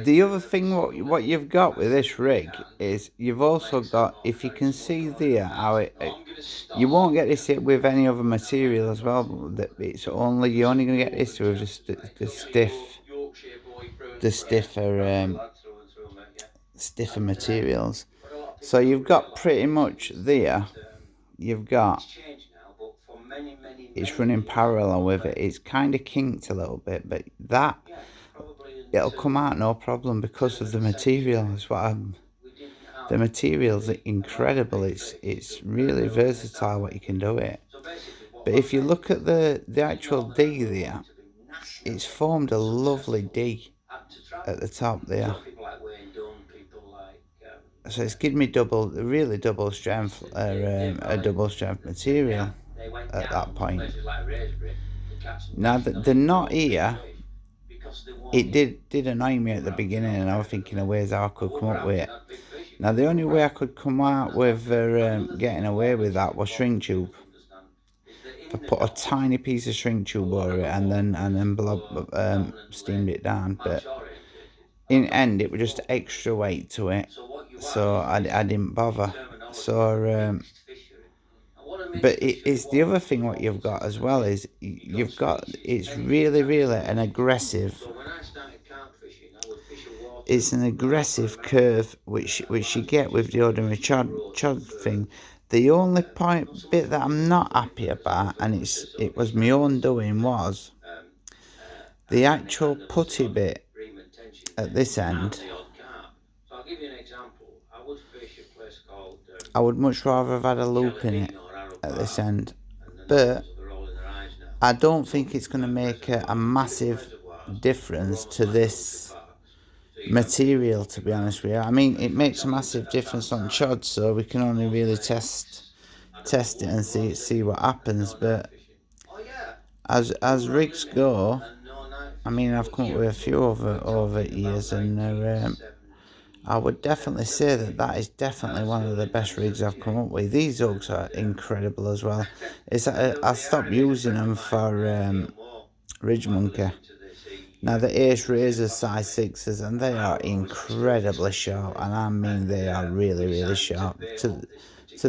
The other thing, what you've got with this rig is you've also got, if you can see there, how you won't get this hit with any other material as well. That it's only you're only going to get this with the stiffer materials. So you've got pretty much there. You've got it's running parallel with it. It's kind of kinked a little bit, but that it'll come out no problem because of the material. That's what the material's incredible. It's really versatile what you can do it. But if you look at the actual D there, it's formed a lovely D at the top there. So it's given me really double strength, a double strength material at that point. Now the knot here, it did annoy me at the beginning, and I was thinking of ways how I could come up with it. Now the only way I could come out with getting away with that was shrink tube. I put a tiny piece of shrink tube over it and then steamed it down, but in the end it was just extra weight to it, so I didn't bother. So but it's the other thing what you've got as well is you've got it's really an aggressive, it's an aggressive curve which you get with the ordinary chod thing. The only bit that I'm not happy about, and it was my own doing, was the actual putty bit at this end. I would much rather have had a loop in it at this end, but I don't think it's going to make a massive difference to this material, to be honest with you. I mean, it makes a massive difference on chod, so we can only really test it and see what happens. But as rigs go, I mean, I've come up with a few over years, and I would definitely say that is definitely one of the best rigs I've come up with. These hooks are incredible as well. I stopped using them for Ridge Monkey. Now the Ace Razors size 6s, and they are incredibly sharp, and I mean they are really sharp to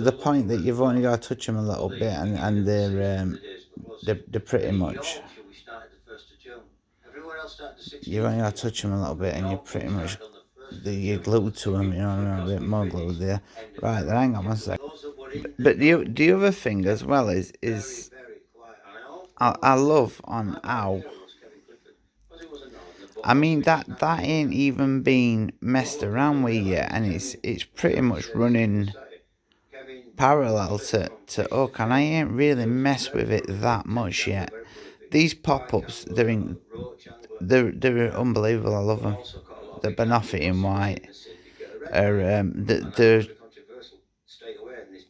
the point that you've only got to touch them a little bit, and they're pretty much, you've only got to touch them a little bit and you're pretty much you're glued to them, you know, a bit more glued there. Right, then hang on one second. But the other thing as well is I love on how, I mean that ain't even been messed around with yet, and it's pretty much running parallel to Oak, and I ain't really messed with it that much yet. These pop-ups, they're unbelievable. I love them. The Banoffee in white are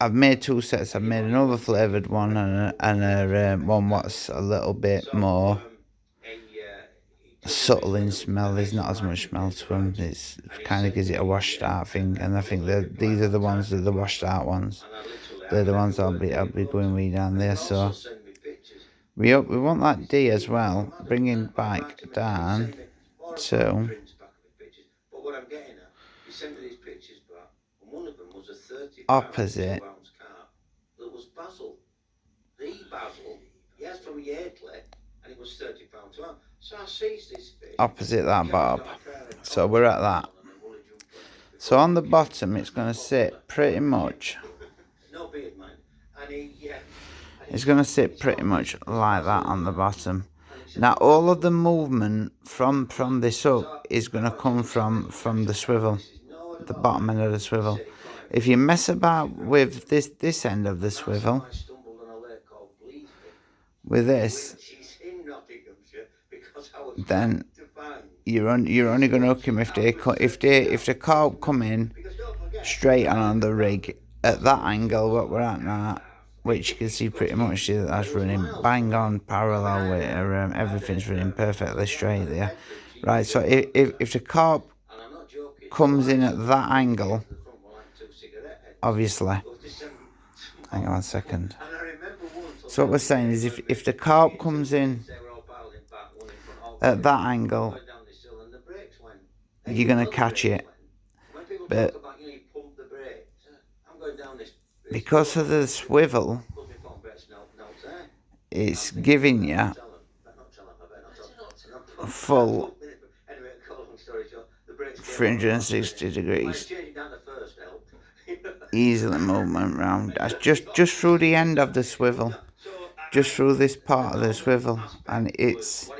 I've made two sets. I've made another flavoured one and one what's a little bit more subtle in smell. There's not as much smell to them. It kind of gives it a washed out thing, and I think these are the ones that are the washed out ones. They're the ones I'll be going with down there. So we want that D as well, bringing back down to opposite opposite that bob. So we're at that. So on the bottom it's going to sit pretty much, it's going to sit pretty much like that on the bottom. Now all of the movement from this hook is going to come from the swivel, the bottom end of the swivel. If you mess about with this end of the swivel, with this, then you're only going to hook him if the carp come in straight on the rig at that angle what we're at now, which you can see pretty much that's running bang on parallel with everything's running perfectly straight there. Right, so if the carp comes in at that angle, obviously, hang on a second. So what we're saying is if the carp comes in at that angle, you're going to catch it. But because of the swivel, it's giving you full 360 degrees easily movement round. That's just through the end of the swivel, just through this part of the swivel, and it's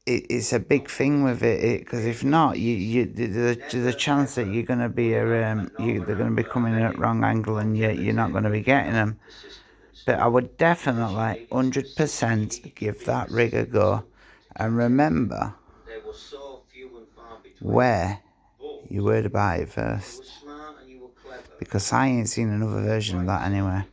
it's a big thing with it, because if not, there's a chance that you're gonna be they're gonna be coming in at wrong angle, and you're not gonna be getting them. But I would definitely 100% give that rig a go, and remember where you heard about it first, because I ain't seen another version of that anywhere.